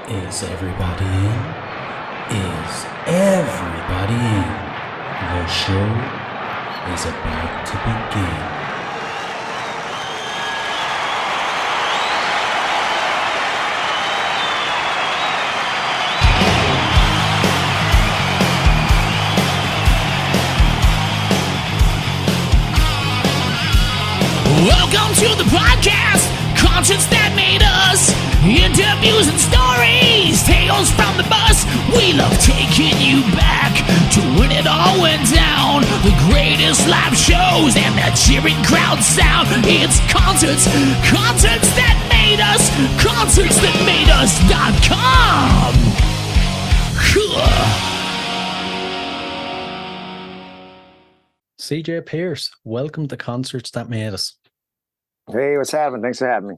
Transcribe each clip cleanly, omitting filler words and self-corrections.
Is everybody in? Is everybody in? The show is about to begin. Welcome to the podcast, concerts that made us, interviews and stories, tales from the bus. We love taking you back to when it all went down. The greatest live shows and that cheering crowd sound. It's concerts that made us, concertsthatmadeus.com. CJ Pierce, welcome to Concerts That Made Us. Hey, what's happening? Thanks for having me.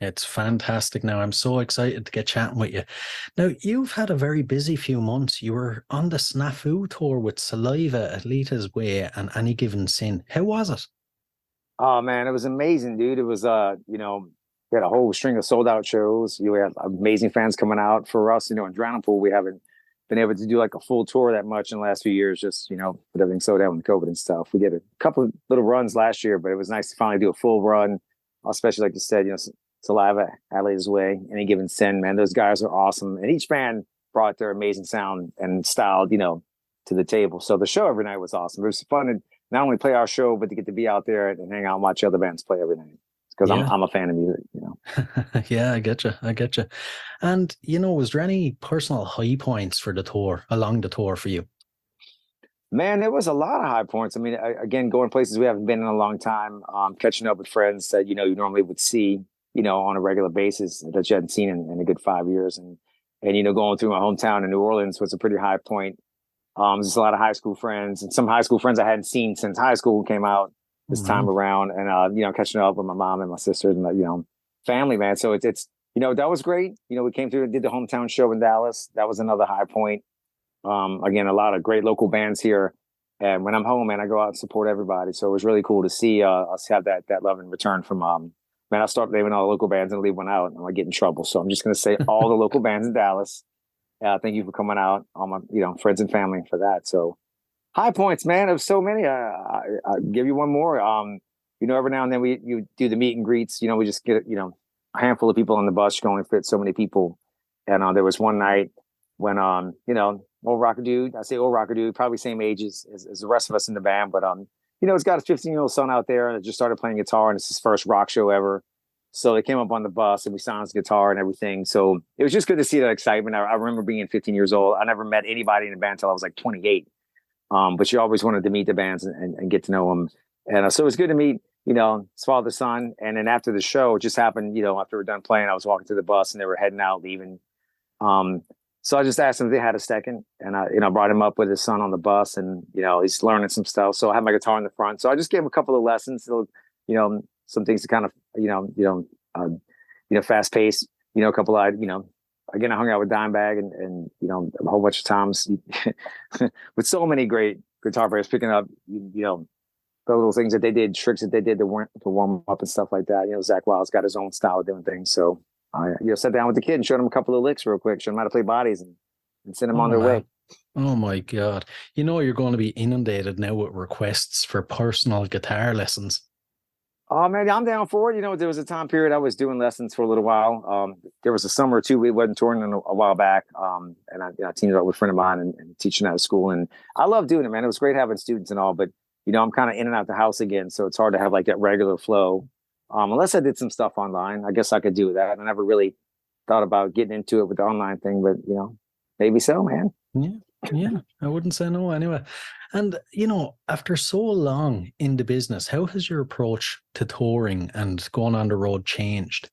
It's fantastic now. I'm so excited to get chatting with you. Now, you've had a very busy few months. You were on the Snafu tour with Saliva, Alita's Way, and Any Given Sin. How was it? Oh man, it was amazing, dude. It was we had a whole string of sold out shows. You had amazing fans coming out for us. In Drowning Pool, we haven't been able to do like a full tour that much in the last few years, just with everything slowed down with COVID and stuff. We did a couple of little runs last year, but it was nice to finally do a full run, especially like you said, Saliva, Alita's Way, Any Given Sin, man. Those guys are awesome. And each band brought their amazing sound and style, to the table. So the show every night was awesome. It was fun to not only play our show, but to get to be out there and hang out and watch other bands play every night. Because I'm a fan of music, Yeah, I get you. And, was there any personal high points for the tour, along the tour for you? Man, there was a lot of high points. I mean, again, going places we haven't been in a long time, catching up with friends that, you normally would see, on a regular basis that you hadn't seen in a good 5 years. And going through my hometown in New Orleans was a pretty high point. There's a lot of high school friends and some high school friends I hadn't seen since high school came out this time around. And, catching up with my mom and my sisters and, family, man. So it's that was great. We came through and did the hometown show in Dallas. That was another high point. Again, a lot of great local bands here. And when I'm home, man, I go out and support everybody. So it was really cool to see us have that love and return from, man, I'll start naming all the local bands and leave one out and I get in trouble. So I'm just going to say all the local bands in Dallas. Thank you for coming out, all my, friends and family for that. So high points, man, of so many. I'll give you one more. Every now and then you do the meet and greets, we just get, a handful of people on the bus. You can only fit so many people. And there was one night when, old rocker dude, I say old rocker dude, probably same age as the rest of us in the band, but, he's got a 15-year-old son out there that just started playing guitar and it's his first rock show ever. So they came up on the bus and we signed his guitar and everything. So it was just good to see that excitement. I remember being 15 years old. I never met anybody in the band until I was like 28. But you always wanted to meet the bands and get to know them. And so it was good to meet, his father, son. And then after the show, it just happened, after we're done playing, I was walking to the bus and they were heading out, leaving. So I just asked him if they had a second, and I brought him up with his son on the bus, and he's learning some stuff. So I had my guitar in the front, so I just gave him a couple of lessons, so, some things to kind of fast pace, a couple of again I hung out with Dimebag and a whole bunch of times with so many great guitar players picking up the little things that they did, tricks that they did to warm up and stuff like that. Zach Wild's got his own style of doing things, so. I sat down with the kid and showed him a couple of licks real quick, showed him how to play bodies and send them on their way. Oh my God. You're going to be inundated now with requests for personal guitar lessons. Oh man, I'm down for it. There was a time period I was doing lessons for a little while. There was a summer or two we wasn't touring in a while back. And I teamed up with a friend of mine and teaching out of school. And I love doing it, man. It was great having students and all, but I'm kind of in and out the house again. So it's hard to have like that regular flow. Unless I did some stuff online, I guess I could do that. I never really thought about getting into it with the online thing, but maybe so, man. Yeah, I wouldn't say no anyway. And after so long in the business, how has your approach to touring and going on the road changed?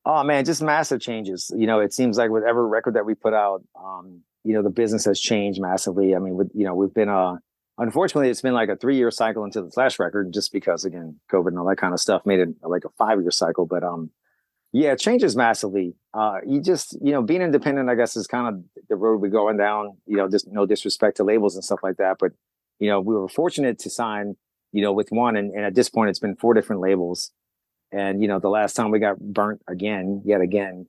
Oh man, just massive changes. It seems like with every record that we put out, the business has changed massively. I mean, we've been unfortunately, it's been like a 3-year cycle into the last record, just because, again, COVID and all that kind of stuff made it like a 5-year cycle. But it changes massively. You just, being independent, I guess, is kind of the road we're going down. Just no disrespect to labels and stuff like that. But, we were fortunate to sign, with one. And at this point, it's been 4 different labels. And, the last time we got burnt yet again,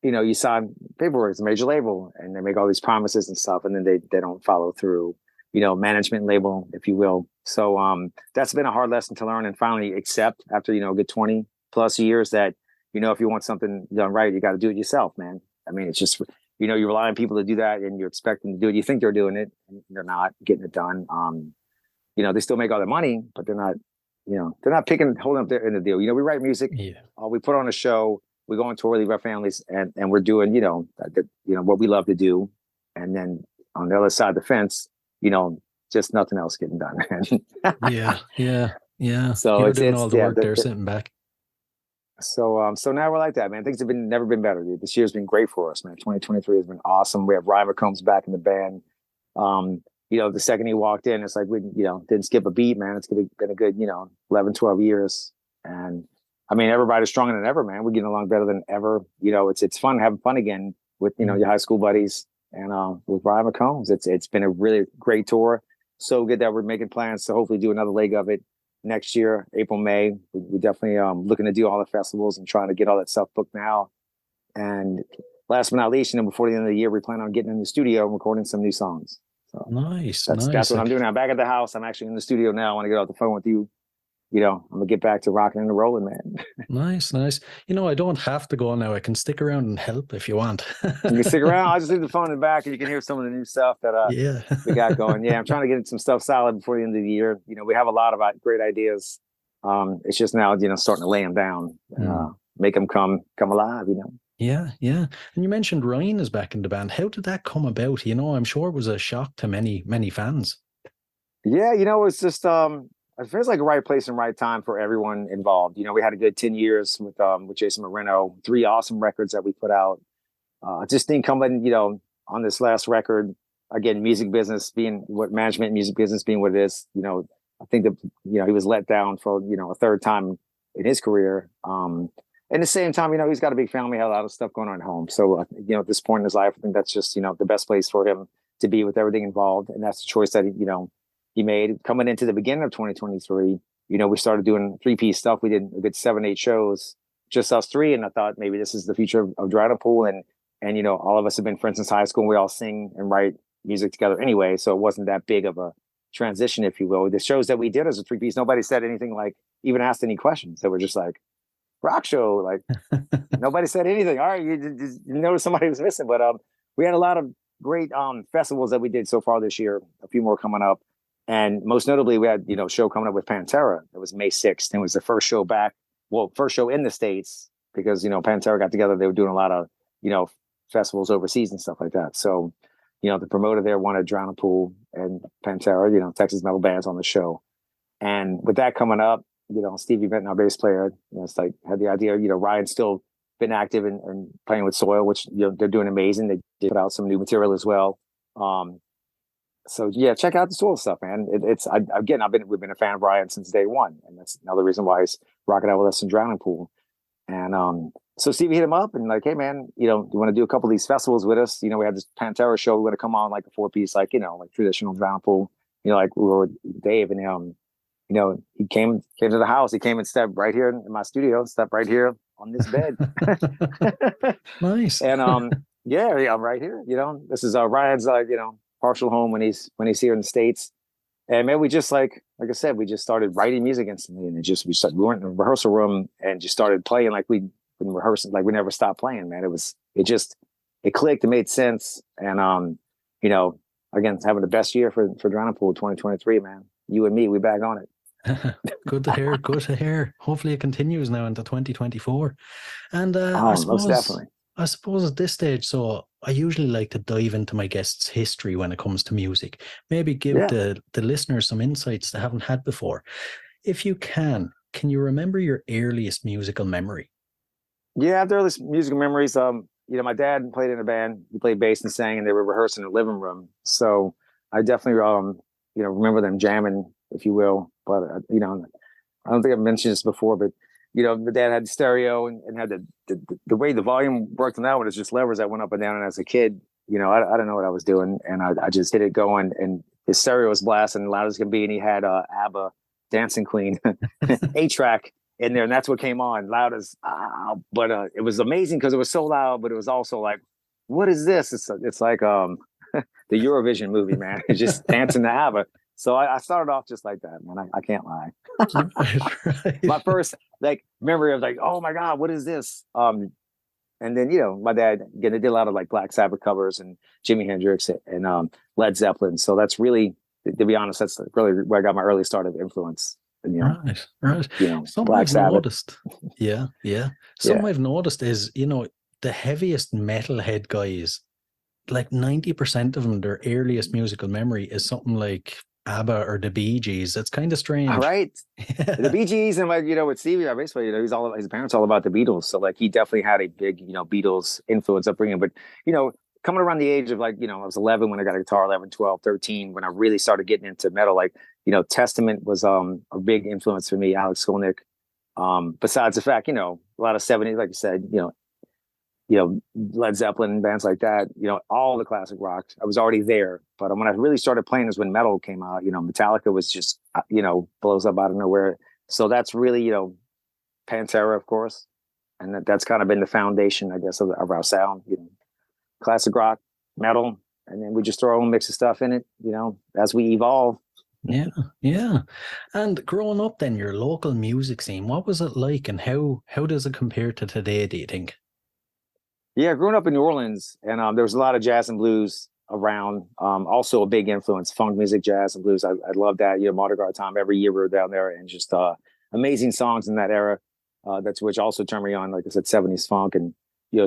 you sign paperwork, it's a major label, and they make all these promises and stuff, and then they don't follow through, management label, if you will. So that's been a hard lesson to learn and finally accept after, a good 20 plus years that, if you want something done right, you got to do it yourself, man. I mean, it's just, you rely on people to do that and you expect them to do it. You think they're doing it and they're not getting it done. They still make all their money, but they're not, holding up their end of the deal. We write music, we put on a show, we go on tour, leave our families, and we're doing, what we love to do. And then on the other side of the fence, just nothing else getting done. Yeah. So you're it's doing all the work there, the, sitting back. So now we're like that, man. Things have never been better, dude. This year's been great for us, man. 2023 has been awesome. We have Ryan McCombs back in the band. The second he walked in, it's like we, didn't skip a beat, man. It's been a good, 11, 12 years. And I mean, everybody's stronger than ever, man. We're getting along better than ever. It's fun having fun again with, your high school buddies and with Ryan McCombs. It's been a really great tour. So good that we're making plans to hopefully do another leg of it next year, April, May. We definitely looking to do all the festivals and trying to get all that stuff booked now. And last but not least, before the end of the year, we plan on getting in the studio and recording some new songs. So nice. That's what I'm doing now. I'm back at the house. I'm actually in the studio now. I want to get off the phone with you. I'm gonna get back to rocking and rolling, man. Nice. I don't have to go now. I can stick around and help if you want. You can stick around. I'll just leave the phone in the back and you can hear some of the new stuff that we got going. Yeah, I'm trying to get some stuff solid before the end of the year. We have a lot of great ideas. It's just now, starting to lay them down, make them come alive, Yeah. And you mentioned Ryan is back in the band. How did that come about? I'm sure it was a shock to many, many fans. Yeah, it's just it feels like a right place and right time for everyone involved. We had a good 10 years with Jason Moreno, 3 awesome records that we put out. Just think coming, on this last record, again, music business being what management, music business being what it is, I think that, he was let down for, a third time in his career. At the same time, he's got a big family, had a lot of stuff going on at home. So, at this point in his life, I think that's just, the best place for him to be with everything involved. And that's the choice that, he made coming into the beginning of 2023. We started doing 3-piece stuff. We did a good 7-8 shows, just us 3. And I thought maybe this is the future of Drowning Pool. And all of us have been friends since high school and we all sing and write music together anyway. So it wasn't that big of a transition, if you will. The shows that we did as a 3-piece, nobody said anything like, even asked any questions. They were just like, rock show. Like nobody said anything. All right. You noticed somebody was missing, but we had a lot of great festivals that we did so far this year, a few more coming up. And most notably, we had, a show coming up with Pantera. It was May 6th. And it was the first show back. Well, first show in the States because, Pantera got together. They were doing a lot of, festivals overseas and stuff like that. So, the promoter there wanted Drowning Pool and Pantera, Texas metal bands on the show. And with that coming up, Stevie Benton, our bass player, it's like had the idea, Ryan's still been active and playing with Soil, which, they're doing amazing. They did put out some new material as well. So yeah, check out the Soil stuff, man. We've been a fan of Ryan since day one, and that's another reason why he's rocking out with us in Drowning Pool. And so Stevie hit him up and like, hey man, do you want to do a couple of these festivals with us? We had this Pantera show. We want to come on like a 4-piece, like like traditional Drowning Pool. Like we were with Dave, and he came to the house. He came and stepped right here in my studio, stepped right here on this bed. Nice. And yeah, I'm right here. This is Ryan's partial home when he's here in the States. And man, we just like I said, we just started writing music instantly, and we went in the rehearsal room and just started playing like we'd been rehearsing, like we never stopped playing, man. It clicked, it made sense. And again, having the best year for Drowning Pool 2023, man. You and me, we back on it. Good to hear. Hopefully it continues now into 2024. And most definitely. I suppose at this stage, so I usually like to dive into my guest's history when it comes to music. Maybe give the listeners some insights they haven't had before. If you can you remember your earliest musical memory? Yeah, the earliest musical memories. My dad played in a band. He played bass and sang, and they were rehearsing in the living room. So I definitely, remember them jamming, if you will. But I don't think I've mentioned this before, but the dad had the stereo and had the way the volume worked on that one is just levers that went up and down. And as a kid, I don't know what I was doing, and I just hit it going. And his stereo was blasting loud as can be, and he had ABBA, Dancing Queen, 8-track in there, and that's what came on loud as but it was amazing because it was so loud, but it was also like, what is this? It's like the Eurovision movie, man. It's just dancing to ABBA. So I started off just like that, man. I can't lie. Right. My first like memory of like, oh my God, what is this? And then, my dad, again, they did a lot of like Black Sabbath covers and Jimi Hendrix and Led Zeppelin. So that's really, to be honest, that's really where I got my early start of influence. And, Right. Something Black I've Sabbath. noticed. Yeah. Something I've noticed is, the heaviest metalhead guys, like 90% of them, their earliest musical memory is something like ABBA or the Bee Gees. It's kind of strange. All right. The Bee Gees and like, with Stevie, basically, his parents all about the Beatles. So like he definitely had a big, Beatles influence upbringing. But, coming around the age of like, I was 11 when I got a guitar, 11, 12, 13, when I really started getting into metal, like, Testament was a big influence for me, Alex Skolnick. Besides the fact, a lot of 70s, like you said, Led Zeppelin, bands like that, all the classic rock. I was already there. But when I really started playing is when metal came out. Metallica was just, blows up out of nowhere. So that's really, Pantera, of course. And that's kind of been the foundation, I guess, of our sound. Classic rock, metal, and then we just throw our own mix of stuff in it, as we evolve. Yeah. And growing up then, your local music scene, what was it like and how does it compare to today, do you think? Yeah, growing up in New Orleans, and there was a lot of jazz and blues around. Also a big influence, funk music, jazz and blues. I love that. Mardi Gras time, every year we were down there, and just amazing songs in that era. That's which also turned me on, like I said, 70s funk, and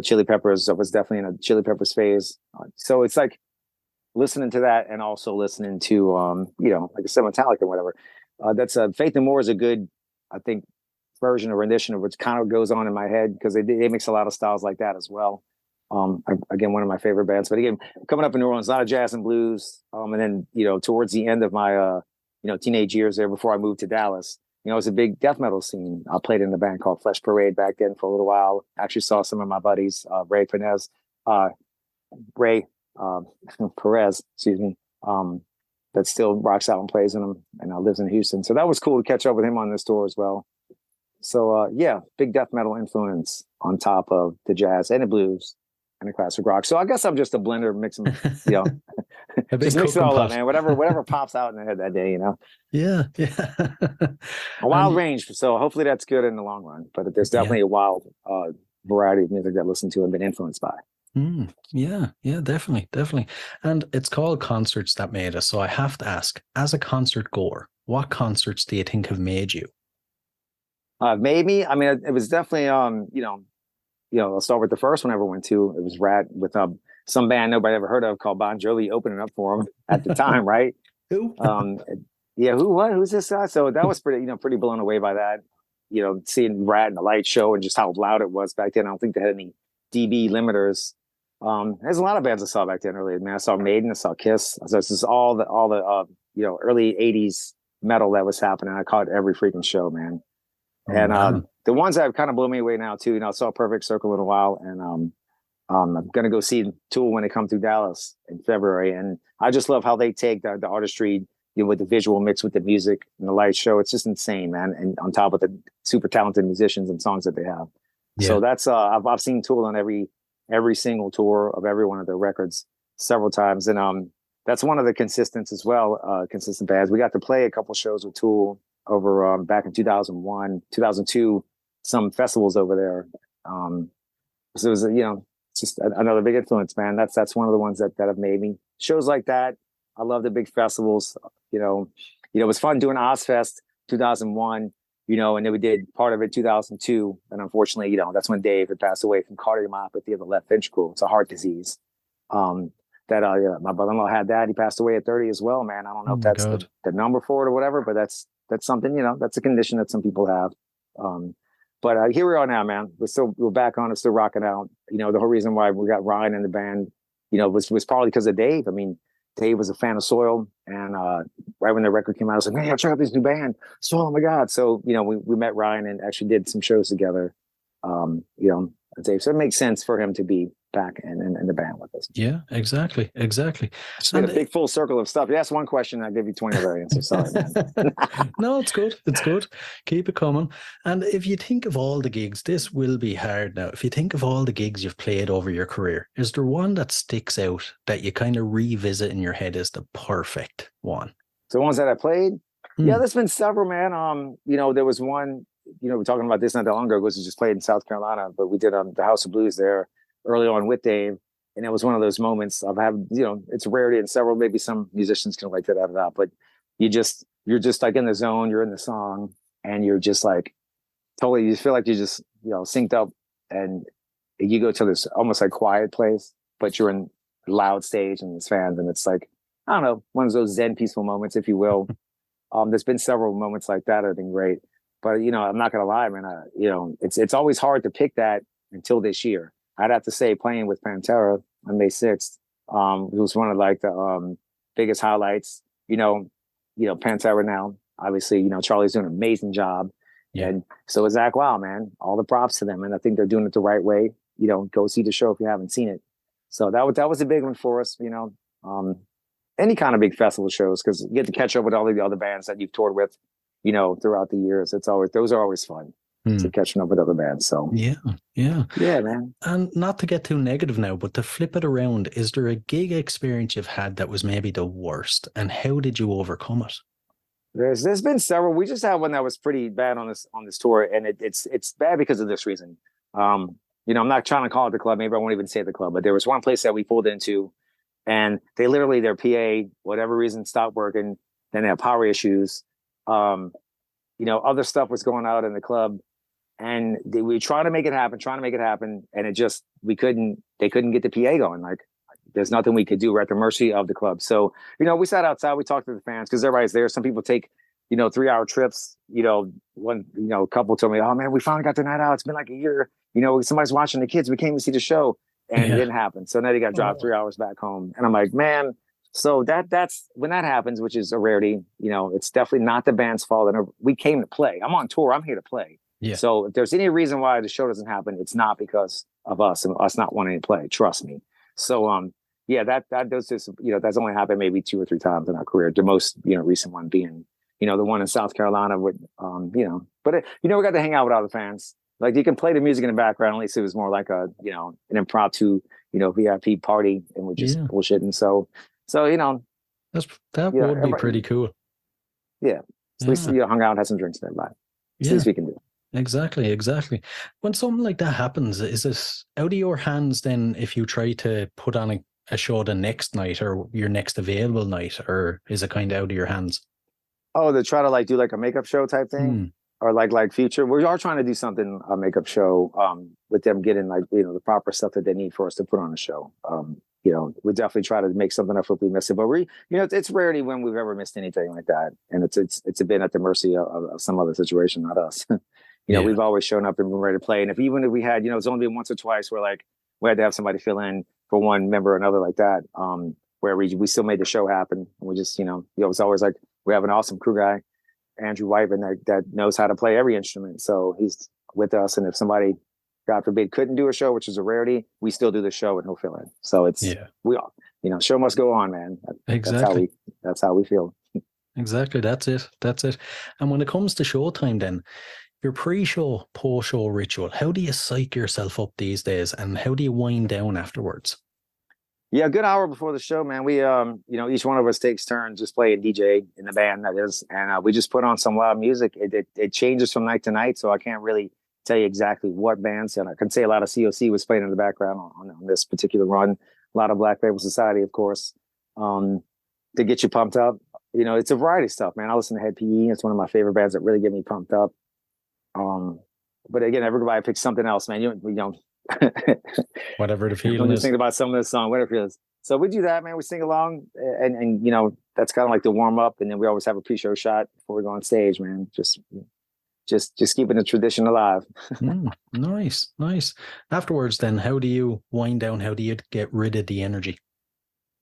Chili Peppers. I was definitely in a Chili Peppers phase. So it's like listening to that and also listening to like I said, Metallica or whatever. That's Faith No More is a good, I think, version or rendition of which kind of goes on in my head because they mix a lot of styles like that as well. Again, one of my favorite bands. But again, coming up in New Orleans, a lot of jazz and blues. And then towards the end of my teenage years there, before I moved to Dallas, it was a big death metal scene. I played in a band called Flesh Parade back then for a little while. Actually saw some of my buddies, Ray Perez, excuse me, that still rocks out and plays in them, and lives in Houston. So that was cool to catch up with him on this tour as well. So big death metal influence on top of the jazz and the blues and the classic rock. So I guess I'm just a blender, mixing, just mix it all up, man. Whatever pops out in the head that day, Yeah. A wild range. So hopefully that's good in the long run. But there's definitely a wild variety of music that I listen to and been influenced by. Yeah, definitely. And it's called Concerts That Made Us. So I have to ask, as a concert goer, what concerts do you think have made you? Maybe. I mean, it was definitely, I'll start with the first one I ever went to. It was Rat with some band nobody ever heard of called Bon Jovi opening up for him at the time, right? Who? Who's this guy? So that was pretty blown away by that. Seeing Rat in the light show and just how loud it was back then. I don't think they had any dB limiters. There's a lot of bands I saw back then earlier. Man, I saw Maiden, I saw Kiss. So this is all the early 80s metal that was happening. I caught every freaking show, man. And the ones that have kind of blown me away now too, I saw Perfect Circle in a while, and I'm gonna go see Tool when they come through Dallas in February. And I just love how they take the artistry, with the visual mix with the music and the light show. It's just insane, man. And on top of the super talented musicians and songs that they have. Yeah. So that's I've seen Tool on every single tour of every one of their records several times, and that's one of the consistent as well. Consistent bands. We got to play a couple shows with Tool over back in 2001, 2002, some festivals over there. So it was, just another big influence, man. That's one of the ones that have made me. Shows like that. I love the big festivals. It was fun doing Ozfest 2001, and then we did part of it 2002. And unfortunately, that's when Dave had passed away from cardiomyopathy of the left ventricle. It's a heart disease. My brother-in-law had that. He passed away at 30 as well, man. I don't know if that's the number for it or whatever, but that's something, that's a condition that some people have. But here we are now, man. We're back on it, still rocking out. The whole reason why we got Ryan in the band, was probably because of Dave. I mean, Dave was a fan of Soil, and right when the record came out, I was like, man, check out this new band, Soil. Oh my God! So we met Ryan and actually did some shows together you know, Dave. So it makes sense for him to be back in the band with us. Yeah, exactly. It's been a big full circle of stuff. You ask one question, I give you 20 other answers. Sorry, man. No, it's good. It's good. Keep it coming. And if you think of all the gigs, this will be hard now. If you think of all the gigs you've played over your career, is there one that sticks out that you kind of revisit in your head as the perfect one? So ones that I played, yeah, there's been several, man. You know, there was one, you know, we're talking about this not that long ago, because we just played in South Carolina, but we did the House of Blues there early on with Dave. And it was one of those moments of having, you know, it's a rarity, and several, maybe some musicians can like that, but you're just like in the zone, you're in the song, and you're just like totally, you feel like you just, you know, synced up, and you go to this almost like quiet place, but you're in a loud stage and there's fans, and it's like, I don't know, one of those Zen peaceful moments, if you will. There's been several moments like that that have been great, but you know, I'm not gonna lie, man. You know, it's always hard to pick that until this year. I'd have to say playing with Pantera on May 6th, it was one of like the biggest highlights. You know, Pantera now, obviously, you know, Charlie's doing an amazing job. Yeah. And so is Zach Wild, man. All the props to them. And I think they're doing it the right way. You know, go see the show if you haven't seen it. So that was a big one for us, you know. Any kind of big festival shows, because you get to catch up with all of the other bands that you've toured with, you know, throughout the years. Those are always fun. To catching up with other bands. So yeah, man. And not to get too negative now, but to flip it around, is there a gig experience you've had that was maybe the worst, and how did you overcome it? There's been several. We just had one that was pretty bad on this tour, and it's bad because of this reason. You know, I'm not trying to call it the club. Maybe I won't even say the club, but there was one place that we pulled into, and they literally, their PA, whatever reason, stopped working. Then they had power issues. You know, other stuff was going out in the club. And we tried to make it happen, and they couldn't get the PA going. Like, there's nothing we could do. We're at the mercy of the club. So, you know, we sat outside, we talked to the fans, because everybody's there. Some people take, you know, 3-hour trips. You know, a couple told me, oh man, we finally got the night out. It's been like a year. You know, somebody's watching the kids. We came to see the show, and it didn't happen. So now they got to drive 3 hours back home. And I'm like, man, so that's when that happens, which is a rarity. You know, it's definitely not the band's fault. And we came to play. I'm on tour. I'm here to play. Yeah. So if there's any reason why the show doesn't happen, it's not because of us and us not wanting to play. Trust me. So yeah, that does just, you know, that's only happened maybe 2 or 3 times in our career. The most, you know, recent one being, you know, the one in South Carolina with, you know, but you know, we got to hang out with all the fans. Like, you can play the music in the background. At least it was more like a, you know, an impromptu, you know, VIP party, and we're just bullshitting. So you know, that would be pretty cool. Yeah. At least you hung out, had some drinks there, but at least we can do it. Exactly. When something like that happens, is it out of your hands then if you try to put on a show the next night or your next available night, or is it kind of out of your hands? Oh, to try to like do like a makeup show type thing, or like Future. We are trying to do something, a makeup show, with them getting like, you know, the proper stuff that they need for us to put on a show. You know, we definitely try to make something up if we miss it, but you know, it's rarity when we've ever missed anything like that, and it's been at the mercy of some other situation, not us. You know, we've always shown up and been ready to play. And even if we had, you know, it's only been once or twice where like we had to have somebody fill in for one member or another like that, where we still made the show happen. And we just, you know, it's always like, we have an awesome crew guy, Andrew Whiteman, that knows how to play every instrument. So he's with us. And if somebody, God forbid, couldn't do a show, which is a rarity, we still do the show and he'll fill in. So we all, you know, show must go on, man. Exactly. That's how we feel. Exactly. That's it. And when it comes to showtime then, your pre-show, post-show ritual, how do you psych yourself up these days, and how do you wind down afterwards? Yeah, a good hour before the show, man. We, you know, each one of us takes turns just playing DJ in the band, that is, and we just put on some loud music. It changes from night to night, so I can't really tell you exactly what bands. And I can say a lot of COC was playing in the background on this particular run. A lot of Black Label Society, of course, to get you pumped up. You know, it's a variety of stuff, man. I listen to Head PE. It's one of my favorite bands that really get me pumped up. But again, everybody picks something else, man. You know, whatever the feeling I'm is. just thinking about some of the song, whatever it is. So we do that, man. We sing along, and you know, that's kind of like the warm up, and then we always have a pre-show shot before we go on stage, man. Just keeping the tradition alive. Nice. Afterwards, then, how do you wind down? How do you get rid of the energy?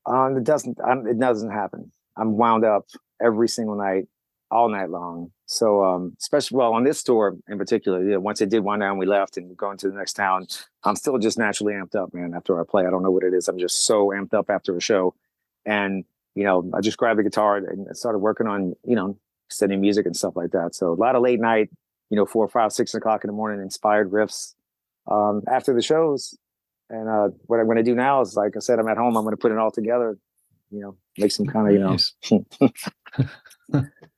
It doesn't happen. I'm wound up every single night. all night long. So, especially, well, on this tour in particular, once it did wind down, we left and going to the next town. I'm still just naturally amped up, man. After I play, I don't know what it is. I'm just so amped up after a show, and I just grabbed the guitar and started working on, studying music and stuff like that. So a lot of late night, 4 or 5, 6 o'clock in the morning, inspired riffs after the shows. And what I'm going to do now is, like I said, I'm at home. I'm going to put it all together, make some kind of,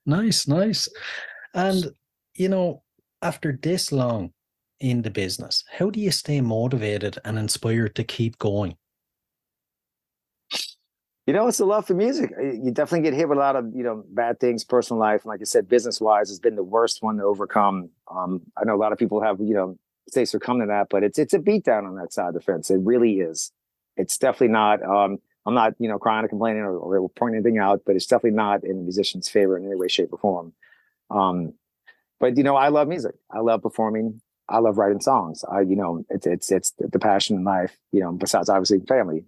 Nice. Nice. And, after this long in the business, how do you stay motivated and inspired to keep going? It's a love for music. You definitely get hit with a lot of, bad things, personal life. And like I said, business-wise has been the worst one to overcome. I know a lot of people have, say succumb to that, but it's a beatdown on that side of the fence. It really is. It's definitely not, I'm not, crying or complaining or pointing anything out, but it's definitely not in the musician's favor in any way, shape, or form. But I love music. I love performing. I love writing songs. It's the passion in life, besides obviously family.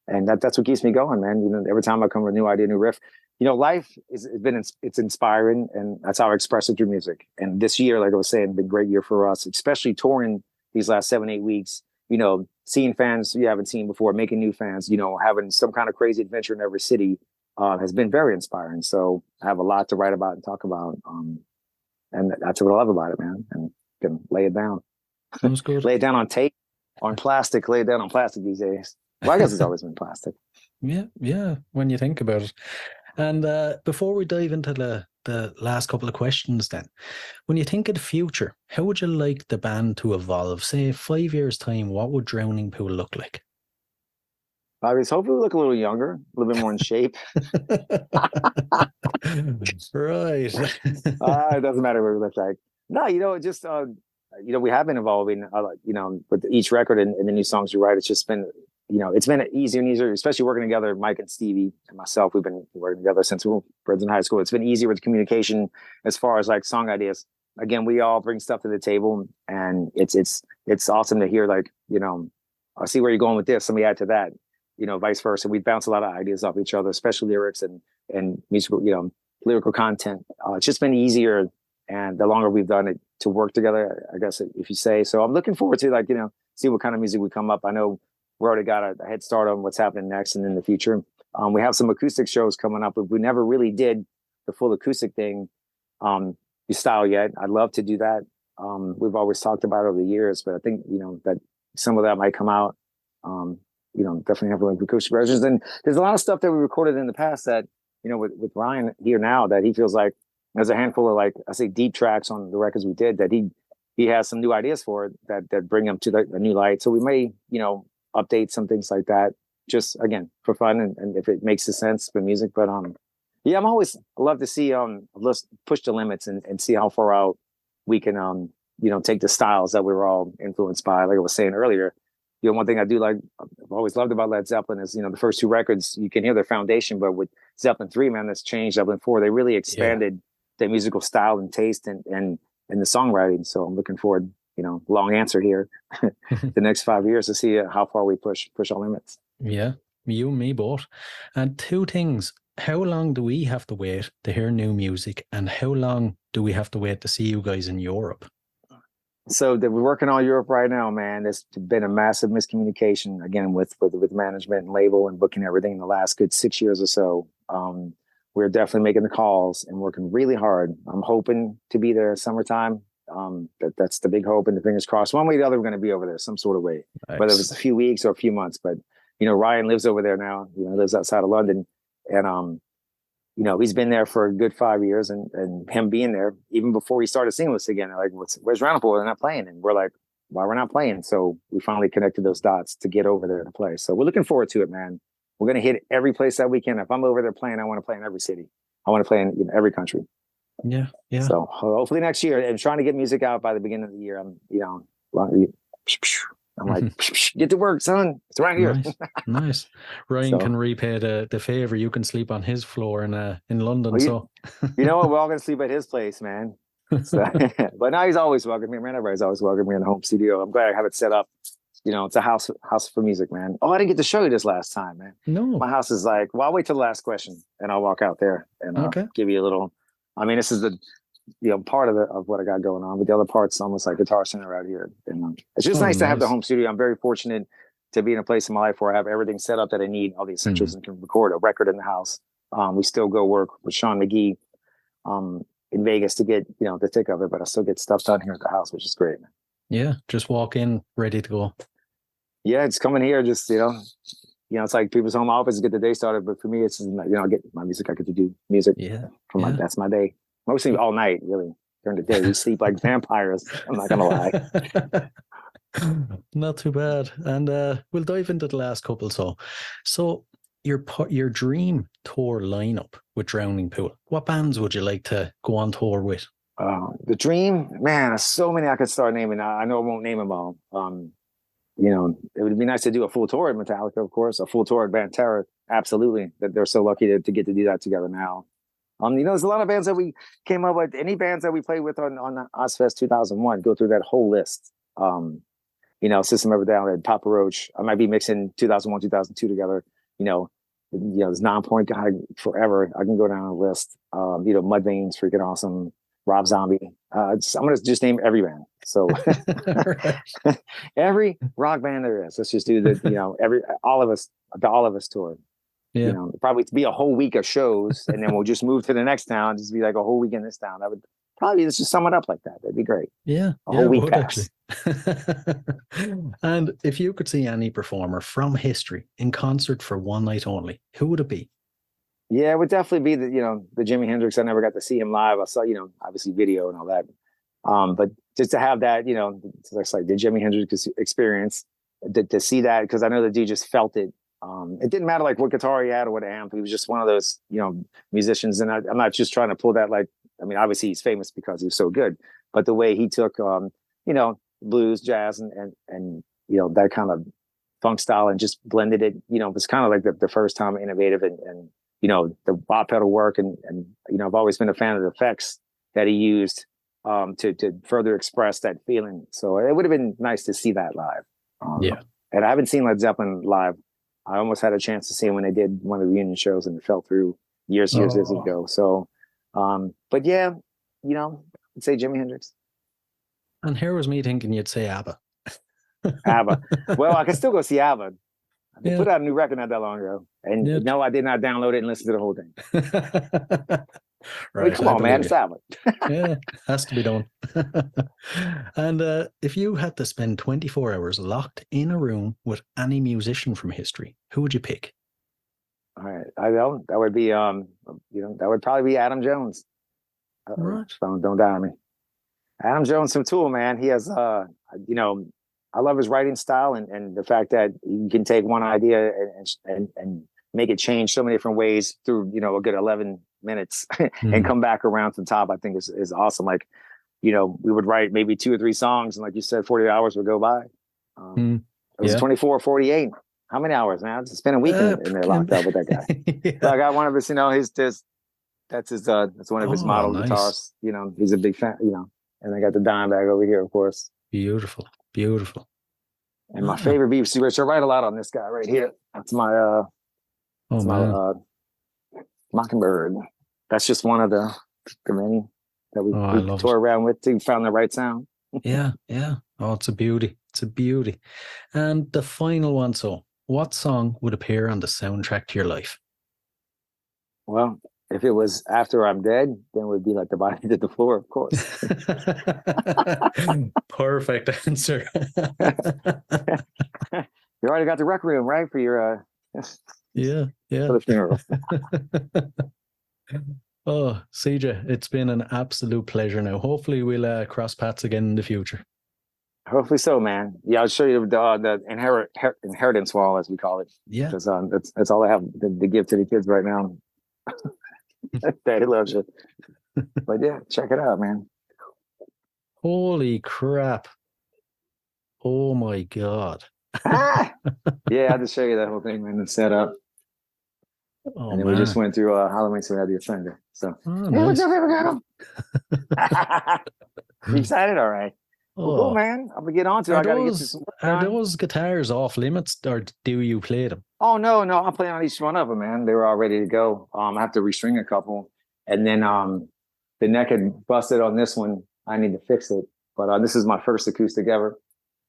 And that's what keeps me going, man. Every time I come with a new idea, new riff, life it's inspiring, and that's how I express it through music. And this year, like I was saying, been a great year for us, especially touring these last 7-8 weeks, seeing fans you haven't seen before, making new fans, having some kind of crazy adventure in every city, has been very inspiring. So I have a lot to write about and talk about. And that's what I love about it, man. And can lay it down. Sounds good. Lay it down on tape, on plastic, lay it down on plastic these days. Well, I guess it's always been plastic. Yeah, when you think about it. And before we dive into the last couple of questions then, when you think of the future, how would you like the band to evolve? Say 5 years' time, what would Drowning Pool look like? I was hoping we look a little younger, a little bit more in shape. Right. It doesn't matter what we look like. No, just, we have been evolving, with each record and the new songs we write. It's just been, it's been easier and easier, especially working together. Mike and Stevie and myself, we've been working together since we were friends in high school. It's been easier with communication as far as like song ideas. Again, we all bring stuff to the table, and it's awesome to hear, like, I see where you're going with this. Let me add to that, vice versa. We bounce a lot of ideas off each other, especially lyrics and musical, lyrical content. It's just been easier, and the longer we've done it, to work together, I guess, if you say. So I'm looking forward to, like, see what kind of music we come up. I know we already got a head start on what's happening next and in the future. We have some acoustic shows coming up, but we never really did the full acoustic thing style yet. I'd love to do that. We've always talked about it over the years, but I think, that some of that might come out. Definitely have like acoustic versions. And there's a lot of stuff that we recorded in the past that, with Ryan here now, that he feels like there's a handful of, like, I say, deep tracks on the records we did that he has some new ideas for that bring them to a new light. So we may, update some things like that, just again for fun and if it makes sense for music. But I love to see let's push the limits and see how far out we can take the styles that we were all influenced by. Like I was saying earlier, one thing I do like, I've always loved about Led Zeppelin is, the first 2 records, you can hear their foundation, but with Zeppelin 3, man, that's changed. Zeppelin 4, they really expanded their musical style and taste and the songwriting. So I'm looking forward, long answer here, the next 5 years to see how far we push our limits. Yeah, you and me both. And 2 things. How long do we have to wait to hear new music, and how long do we have to wait to see you guys in Europe? So we're working on Europe right now, man. There's been a massive miscommunication again with management and label and booking everything in the last good 6 years or so. We're definitely making the calls and working really hard. I'm hoping to be there summertime. That's the big hope, and the fingers crossed. One way or the other, we're going to be over there some sort of way, Nice. whether it's a few weeks or a few months. But Ryan lives over there now. Lives outside of London, and he's been there for a good 5 years, and him being there even before he started singing with us again. They're like, where's Roundpool? They're not playing, and we're like, why we're not playing? So we finally connected those dots to get over there to play. So we're looking forward to it, man. We're going to hit every place that we can. If I'm over there playing, I want to play in every city. I want to play in every country. Yeah. So hopefully next year, and trying to get music out by the beginning of the year. I'm like, get to work, son. It's right here. Nice. Ryan can repay the favor. You can sleep on his floor in London. Well, you know what? We're all going to sleep at his place, man. So, but now he's always welcome me, man. Everybody's always welcome me in the home studio. I'm glad I have it set up. It's a house for music, man. Oh, I didn't get to show you this last time, man. No. My house is like, well, I'll wait till the last question and I'll walk out there and give you a little I mean, this is the part of what I got going on, but the other part's almost like Guitar Center out here. And it's just nice to have the home studio. I'm very fortunate to be in a place in my life where I have everything set up that I need, all the essentials, and can record a record in the house. We still go work with Sean McGee in Vegas to get the thick of it, but I still get stuff done here at the house, which is great. Yeah, just walk in ready to go. Yeah, it's coming here. Just it's like people's home office to get the day started, but for me, it's I get my music. I get to do music. Yeah, that's my day. Mostly all night, really. During the day, we sleep like vampires. I'm not gonna lie. Not too bad. And we'll dive into the last couple. So your dream tour lineup with Drowning Pool. What bands would you like to go on tour with? The dream, man. There's so many I could start naming. I know I won't name them all. It would be nice to do a full tour at Metallica, of course. A full tour at Pantera, absolutely. That they're so lucky to get to do that together now. There's a lot of bands that we came up with. Any bands that we played with on Ozfest 2001, go through that whole list. System of a Down, and Papa Roach. I might be mixing 2001, 2002 together. There's Non-Point Guy forever. I can go down a list. Mudvayne's freaking awesome. Rob Zombie. I'm gonna just name every band. So every rock band there is. Let's just do the all of us tour. Yeah. Probably to be a whole week of shows, and then we'll just move to the next town. Just be like a whole week in this town. That would probably just sum it up like that. That'd be great. Yeah, a whole week pass. And if you could see any performer from history in concert for one night only, who would it be? Yeah, it would definitely be the Jimi Hendrix. I never got to see him live. I saw obviously video and all that. But just to have that, it's like the Jimi Hendrix experience, to see that, because I know the dude just felt it. It didn't matter like what guitar he had or what amp. He was just one of those, musicians. And I'm not just trying to pull that obviously he's famous because he was so good, but the way he took, blues, jazz, and that kind of funk style and just blended it, it was kind of like the first time innovative and the bop pedal work. And I've always been a fan of the effects that he used to further express that feeling. So it would have been nice to see that live. And I haven't seen Led Zeppelin live. I almost had a chance to see him when they did one of the reunion shows, and it fell through years ago. So, but yeah, I'd say Jimi Hendrix. And here was me thinking you'd say ABBA. ABBA. Well, I can still go see ABBA. They put out a new record not that long ago. And no, I did not download it and listen to the whole thing. Right. Come on, man. It's ABBA. Yeah, has to be done. And if you had to spend 24 hours locked in a room with any musician from history, who would you pick? All right. I know that would be that would probably be Adam Jones. Right. Don't die on me. Adam Jones from Tool, man. He has I love his writing style and the fact that you can take one idea and make it change so many different ways through a good 11 minutes and come back around to the top. I think is awesome. Like, we would write maybe 2 or 3 songs, and like you said, 40 hours would go by. It was 24 or 48. How many hours, man? It's been a week in there locked up with that guy. So I got one of his, that's one of his model guitars. He's a big fan, and I got the Dimebag over here, of course. Beautiful. And my favorite BBC Rich, I write a lot on this guy right here. That's my my Mockingbird. That's just one of the many that we tore around with to found the right sound. Yeah. Oh, it's a beauty. And the final one. So, what song would appear on the soundtrack to your life? Well, if it was After I'm Dead, then it would be like The Body to the Floor, of course. Perfect answer. You already got the Requiem, right? For your yeah. For the funeral. Oh, CJ, it's been an absolute pleasure now. Hopefully we'll cross paths again in the future. Hopefully so, man. Yeah, I'll show you the inheritance wall, as we call it. Yeah. Because that's all I have to give to the kids right now. Daddy loves you. But yeah, check it out, man. Holy crap. Oh my God. Yeah, I had to show you that whole thing, man, the setup. Oh, and then man. we just went through Halloween, so we had the Offender. So, nice. What's up, you excited? All right. Well, cool, man. I'm gonna get on to it. I gotta get this. Are those guitars off limits, or do you play them? Oh no, I'm playing on each one of them, man. They were all ready to go. I have to restring a couple, and then the neck had busted on this one. I need to fix it. But this is my first acoustic ever.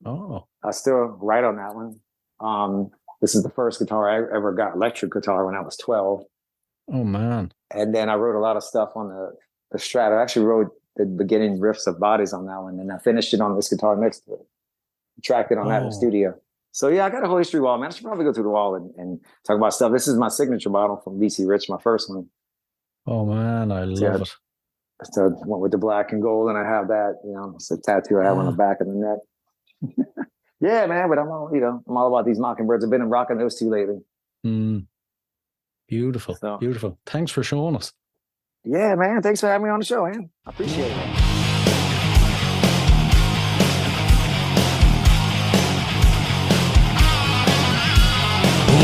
Oh, I still write on that one. This is the first guitar I ever got, electric guitar, when I was 12. oh man. And then I wrote a lot of stuff on the Strat. I actually wrote the beginning riffs of Bodies on that one, and I finished it on this guitar next to it. Tracked it on that in the studio. So yeah, I got a whole history wall, man. I should probably go through the wall and talk about stuff. This is my signature bottle from VC Rich, my first one. Oh man, I love it. So I went with the black and gold, and I have that, it's a tattoo I have on the back of the neck. Yeah, man, but I'm all about these Mockingbirds. I've been rocking those two lately. Beautiful, beautiful. Thanks for showing us. Yeah, man. Thanks for having me on the show, man. I appreciate it.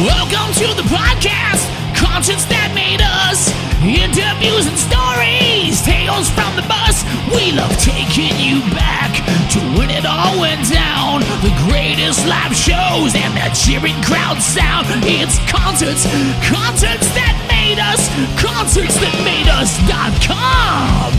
Welcome to the podcast, conscience that made us. Interviews and stories, tales from the bus. We love taking you back to when it all went down. The greatest live shows and that cheering crowd sound. It's concerts that made us, concerts that made us.com.